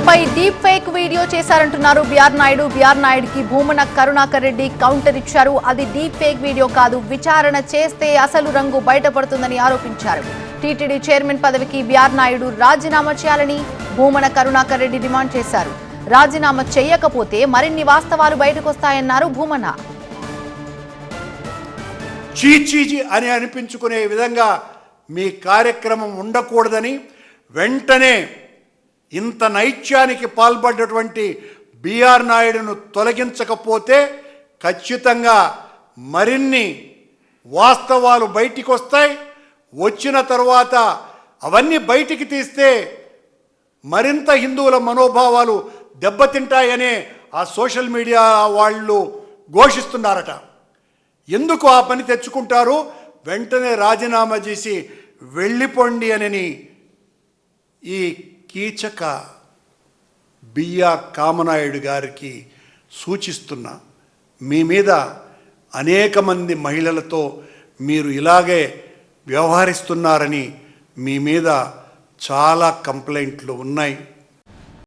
భూమనపై deep fake video చేశారంటున్నారు BR Naidu. BR నాయుడుకి Bhumana Karunakar Reddy counter ఇచ్చారు. అది డీప్ ఫేక్ వీడియో కాదు, విచారణ చేస్తే అసలు రంగు బయటపడుతుందని ఆరోపించారు. టీటీడీ చైర్మన్ పదవికి బిఆర్ నాయుడు రాజీనామా చేయాలని భూమన కరుణాకర్ రెడ్డి డిమాండ్ చేశారు. రాజీనామా చేయకపోతే మరిన్ని వాస్తవాలు బయటకొస్తాయన్నారు భూమన. చీచీజీ అని అనిపించుకునే విధంగా మీ కార్యక్రమం ఉండకూడదని వెంటనే ఇంత నైత్యానికి పాల్పడ్డటువంటి బిఆర్ నాయుడును తొలగించకపోతే ఖచ్చితంగా మరిన్ని వాస్తవాలు బయటికి వస్తాయి. వచ్చిన తర్వాత అవన్నీ బయటికి తీస్తే మరింత హిందువుల మనోభావాలు దెబ్బతింటాయనే ఆ సోషల్ మీడియా వాళ్ళు ఘోషిస్తున్నారట. ఎందుకు ఆ పని తెచ్చుకుంటారు? వెంటనే రాజీనామా చేసి వెళ్ళిపోండి అని ఈ కీచక బిఆర్ కామనాయుడు గారికి సూచిస్తున్నా. మీ మీద అనేక మంది మహిళలతో మీరు ఇలాగే వ్యవహరిస్తున్నారని మీ మీద చాలా కంప్లైంట్లు ఉన్నాయి.